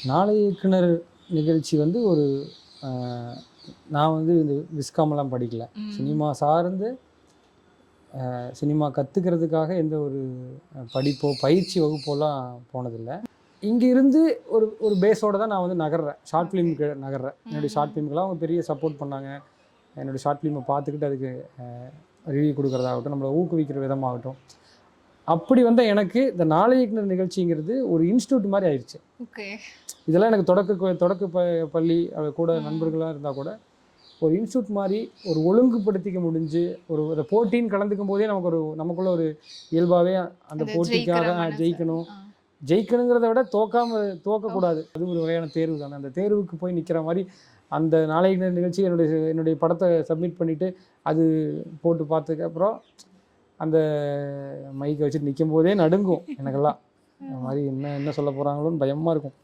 நாளை இயக்குனர் நிகழ்ச்சி வந்து ஒரு நான் வந்து இந்த விஸ்காமெல்லாம் படிக்கல. சினிமா சார்ந்து சினிமா கற்றுக்கிறதுக்காக எந்த ஒரு படிப்போ பயிற்சி வகுப்போலாம் போனதில்லை. இங்கே இருந்து ஒரு ஒரு பேஸோடு தான் நான் வந்து நகர்றேன், ஷார்ட் ஃபிலிமுக்கு நகர்றேன். என்னுடைய ஷார்ட் ஃபிலிமுக்கெல்லாம் அவங்க பெரிய சப்போர்ட் பண்ணாங்க. என்னுடைய ஷார்ட் ஃபிலிமை பார்த்துக்கிட்டு அதுக்கு ரிவ்யூ கொடுக்குறதாகட்டும், நம்மளை ஊக்குவிக்கிற விதமாகட்டும். அப்படி வந்த எனக்கு இந்த நாளை இயக்குனர் நிகழ்ச்சிங்கிறது ஒரு இன்ஸ்டியூட் மாதிரி ஆயிடுச்சு. ஓகே. இதெல்லாம் எனக்கு தொடக்க பள்ளி கூட நண்பர்களாக இருந்தால் கூட ஒரு இன்ஸ்டியூட் மாதிரி ஒரு ஒழுங்குபடுத்திக்க முடிஞ்சு ஒரு போட்டின்னு கலந்துக்கும் போதே நமக்குள்ள ஒரு இயல்பாகவே அந்த போட்டிக்காக ஜெயிக்கணுங்கிறத விட தோக்கக்கூடாது. அது ஒரு வகையான தேர்வு தானே. அந்த தேர்வுக்கு போய் நிற்கிற மாதிரி அந்த நாளை இயக்குனர் நிகழ்ச்சி என்னுடைய படத்தை சப்மிட் பண்ணிவிட்டு அது போட்டு பார்த்ததுக்கப்புறம் அந்த மைக்கை வச்சுட்டு நிற்கும் போதே நடுங்கும் எனக்கெல்லாம். அந்த மாதிரி என்ன சொல்ல போகிறாங்களோன்னு பயமாக இருக்கும்.